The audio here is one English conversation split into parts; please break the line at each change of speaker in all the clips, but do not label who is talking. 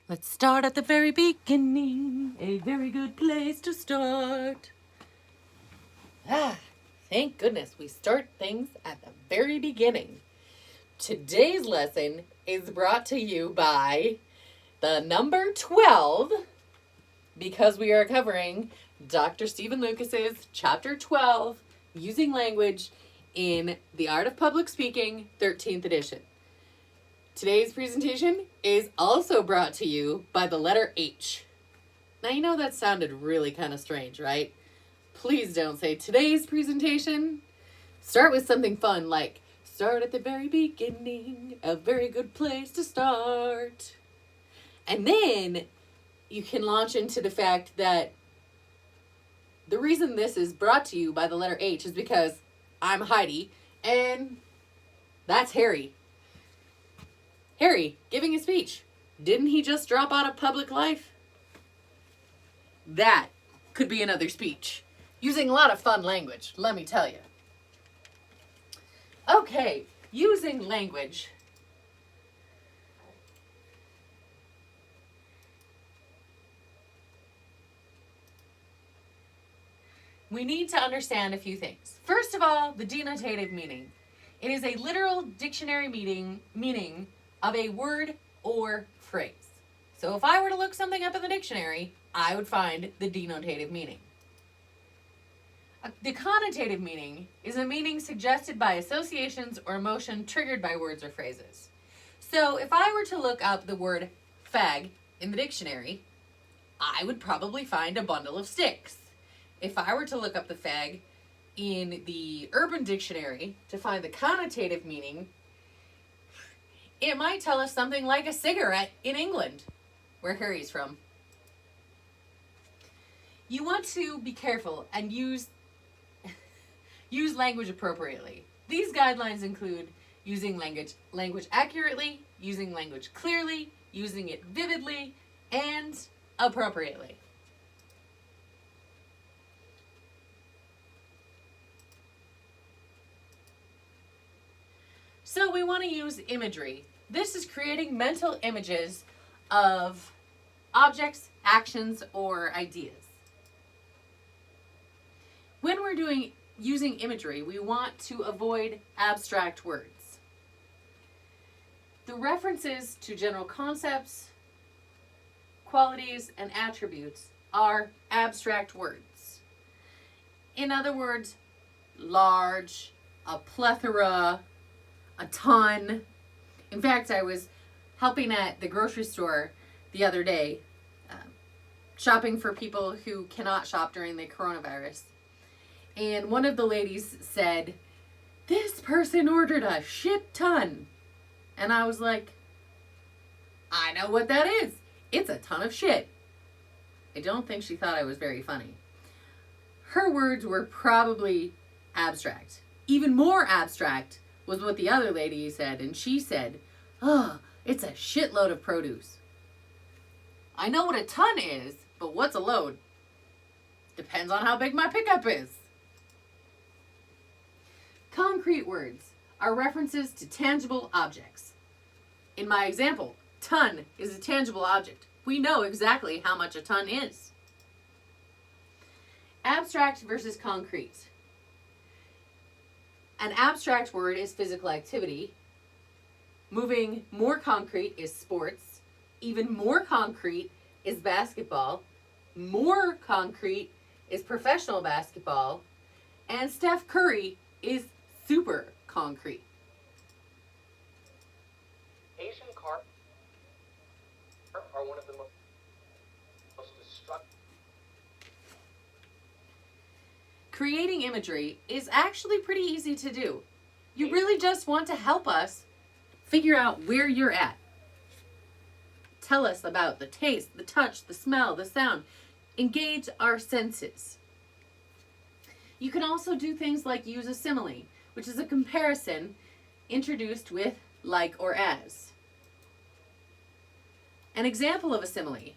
Let's start at the very beginning. A very good place to start. Thank goodness we start things at the very beginning. Today's lesson is brought to you by the number 12 because we are covering Dr. Stephen Lucas's Chapter 12, Using Language in The Art of Public Speaking, 13th edition. Today's presentation is also brought to you by the letter H. Now, you know that sounded really kind of strange, right? Please don't say today's presentation. Start with something fun like, start at the very beginning, a very good place to start. And then you can launch into the fact that the reason this is brought to you by the letter H is because I'm Heidi and that's Harry. Harry, giving a speech. Didn't he just drop out of public life? That could be another speech. Using a lot of fun language, let me tell you. Okay, using language. We need to understand a few things. First of all, the denotative meaning. It is a literal dictionary meaning of a word or phrase. So if I were to look something up in the dictionary, I would find the denotative meaning. The connotative meaning is a meaning suggested by associations or emotion triggered by words or phrases. So if I were to look up the word fag in the dictionary, I would probably find a bundle of sticks. If I were to look up the fag in the Urban Dictionary to find the connotative meaning, it might tell us something like a cigarette in England, where Harry's from. You want to be careful and use language appropriately. These guidelines include using language accurately, using language clearly, using it vividly, and appropriately. So we want to use imagery. This is creating mental images of objects, actions, or ideas. When we're using imagery, we want to avoid abstract words. The references to general concepts, qualities, and attributes are abstract words. In other words, large, a plethora, a ton. In fact, I was helping at the grocery store the other day, shopping for people who cannot shop during the coronavirus. And one of the ladies said, "This person ordered a shit ton." And I was like, I know what that is. It's a ton of shit. I don't think she thought I was very funny. Her words were probably abstract. Even more abstract was what the other lady said, and she said, "Oh, it's a shitload of produce." I know what a ton is, but what's a load? Depends on how big my pickup is. Concrete words are references to tangible objects. In my example, ton is a tangible object. We know exactly how much a ton is. Abstract versus concrete. An abstract word is physical activity. Moving more concrete is sports. Even more concrete is basketball. More concrete is professional basketball. And Steph Curry is super concrete.
Asian carp are one of the most destructive.
Creating imagery is actually pretty easy to do. You really just want to help us figure out where you're at. Tell us about the taste, the touch, the smell, the sound. Engage our senses. You can also do things like use a simile, which is a comparison introduced with like or as. An example of a simile.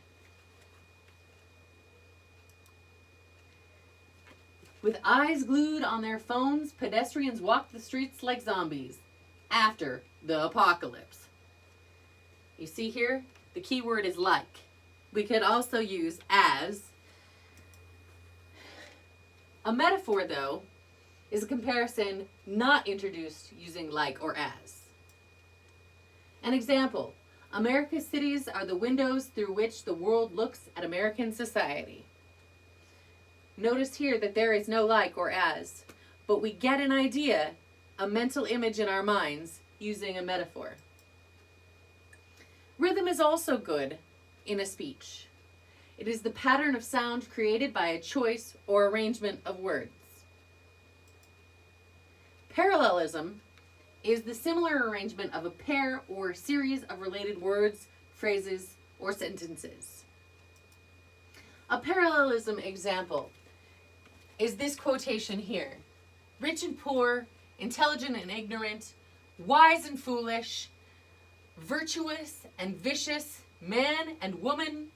With eyes glued on their phones, pedestrians walk the streets like zombies after the apocalypse. You see here, the key word is like. We could also use as. A metaphor, though, is a comparison not introduced using like or as. An example, America's cities are the windows through which the world looks at American society. Notice here that there is no like or as, but we get an idea, a mental image in our minds, using a metaphor. Rhythm is also good in a speech. It is the pattern of sound created by a choice or arrangement of words. Parallelism is the similar arrangement of a pair or series of related words, phrases, or sentences. A parallelism example is this quotation here. Rich and poor, intelligent and ignorant, wise and foolish, virtuous and vicious, man and woman,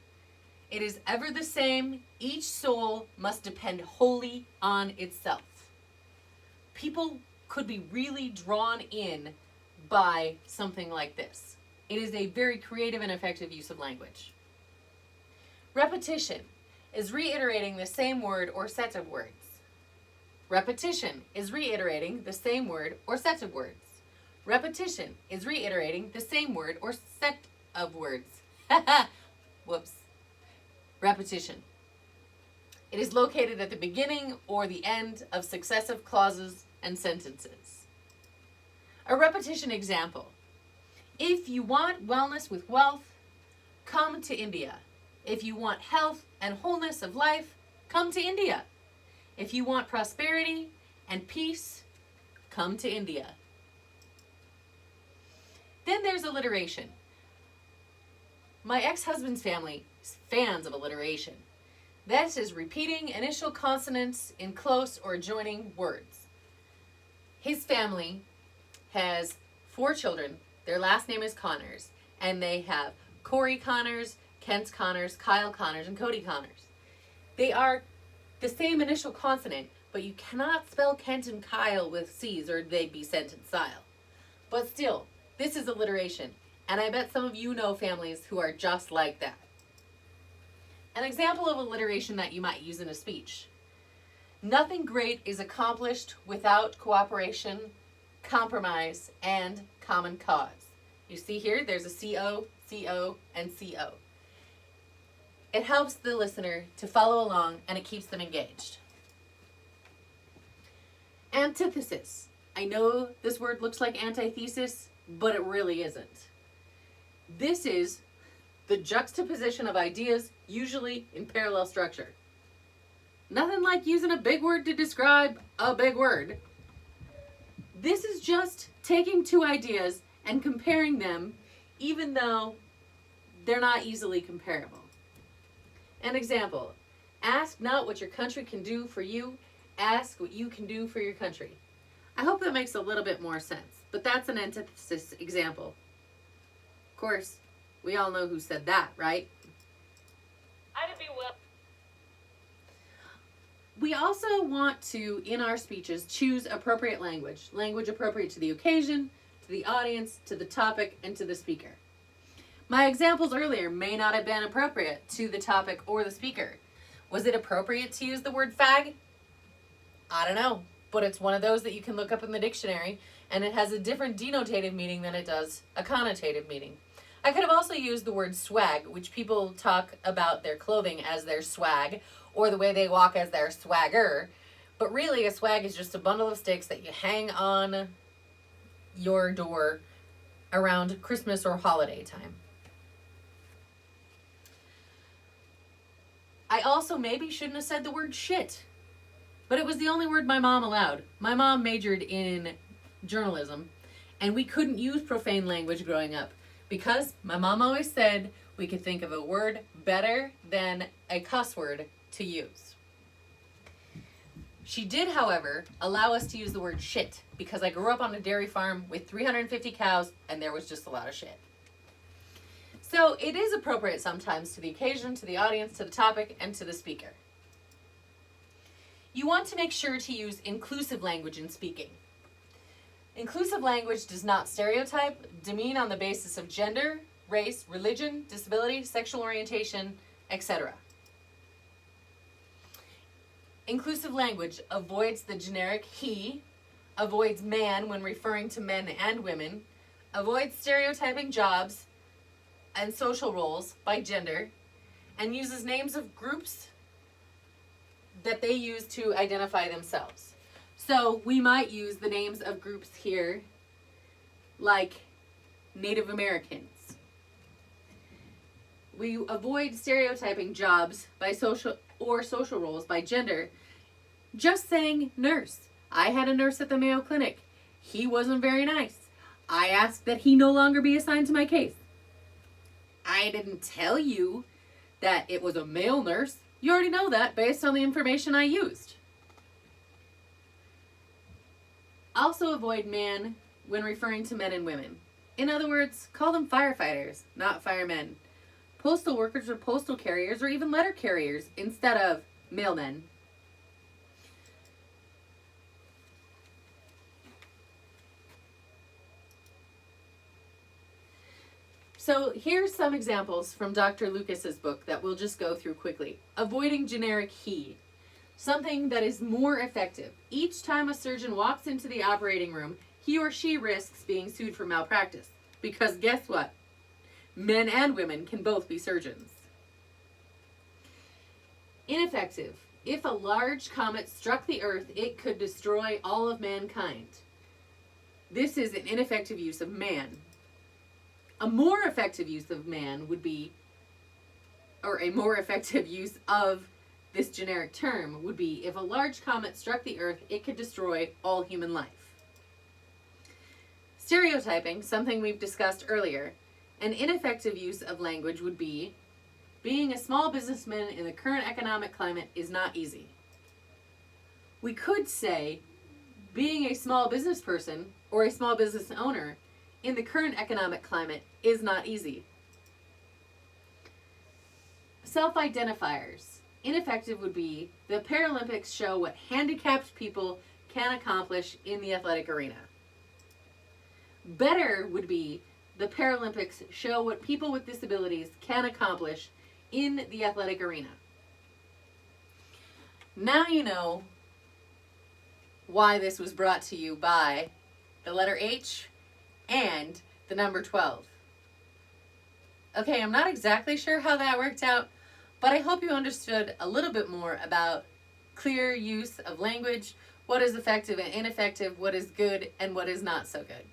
it is ever the same, each soul must depend wholly on itself. People could be really drawn in by something like this. It is a very creative and effective use of language. Repetition is reiterating the same word or set of words. Repetition is reiterating the same word or set of words. Repetition is reiterating the same word or set of words. Whoops. Repetition. It is located at the beginning or the end of successive clauses and sentences. A repetition example. If you want wellness with wealth, come to India. If you want health and wholeness of life, come to India. If you want prosperity and peace, come to India. Then there's alliteration. My ex-husband's family is fans of alliteration. This is repeating initial consonants in close or adjoining words. His family has 4 children. Their last name is Connors, and they have Corey Connors, Kent Connors, Kyle Connors, and Cody Connors. They are the same initial consonant, but you cannot spell Kent and Kyle with C's or they'd be sentence style. But still, this is alliteration, and I bet some of you know families who are just like that. An example of alliteration that you might use in a speech. Nothing great is accomplished without cooperation, compromise, and common cause. You see here, there's a CO, CO, and CO. It helps the listener to follow along, and it keeps them engaged. Antithesis. I know this word looks like antithesis, but it really isn't. This is the juxtaposition of ideas, usually in parallel structure. Nothing like using a big word to describe a big word. This is just taking 2 ideas and comparing them, even though they're not easily comparable. An example, ask not what your country can do for you, ask what you can do for your country. I hope that makes a little bit more sense, but that's an antithesis example. Of course, we all know who said that, right?
I'd be well.
We also want to, in our speeches, choose appropriate language. Language appropriate to the occasion, to the audience, to the topic, and to the speaker. My examples earlier may not have been appropriate to the topic or the speaker. Was it appropriate to use the word fag? I don't know, but it's one of those that you can look up in the dictionary, and it has a different denotative meaning than it does a connotative meaning. I could have also used the word swag, which people talk about their clothing as their swag, or the way they walk as their swagger, but really a swag is just a bundle of sticks that you hang on your door around Christmas or holiday time. I also maybe shouldn't have said the word shit, but it was the only word my mom allowed. My mom majored in journalism, and we couldn't use profane language growing up because my mom always said we could think of a word better than a cuss word to use. She did, however, allow us to use the word shit because I grew up on a dairy farm with 350 cows and there was just a lot of shit. So it is appropriate sometimes to the occasion, to the audience, to the topic, and to the speaker. You want to make sure to use inclusive language in speaking. Inclusive language does not stereotype, demean on the basis of gender, race, religion, disability, sexual orientation, etc. Inclusive language avoids the generic he, avoids man when referring to men and women, avoids stereotyping jobs and social roles by gender, and uses names of groups that they use to identify themselves. So we might use the names of groups here like Native Americans. We avoid stereotyping jobs by social roles by gender, just saying nurse. I had a nurse at the Mayo Clinic. He wasn't very nice. I asked that he no longer be assigned to my case. I didn't tell you that it was a male nurse. You already know that based on the information I used. Also avoid man when referring to men and women. In other words, call them firefighters, not firemen. Postal workers or postal carriers or even letter carriers instead of mailmen. So here's some examples from Dr. Lucas's book that we'll just go through quickly. Avoiding generic he. Something that is more effective. Each time a surgeon walks into the operating room, he or she risks being sued for malpractice. Because guess what? Men and women can both be surgeons. Ineffective. If a large comet struck the Earth, it could destroy all of mankind. This is an ineffective use of man. A more effective use of man would be, or a more effective use of this generic term would be, if a large comet struck the Earth, it could destroy all human life. Stereotyping, something we've discussed earlier. An ineffective use of language would be, being a small businessman in the current economic climate is not easy. We could say, being a small business person or a small business owner in the current economic climate is not easy. Self-identifiers. Ineffective would be, the Paralympics show what handicapped people can accomplish in the athletic arena. Better would be, the Paralympics show what people with disabilities can accomplish in the athletic arena. Now you know why this was brought to you by the letter H and the number 12. Okay, I'm not exactly sure how that worked out, but I hope you understood a little bit more about clear use of language, what is effective and ineffective, what is good and what is not so good.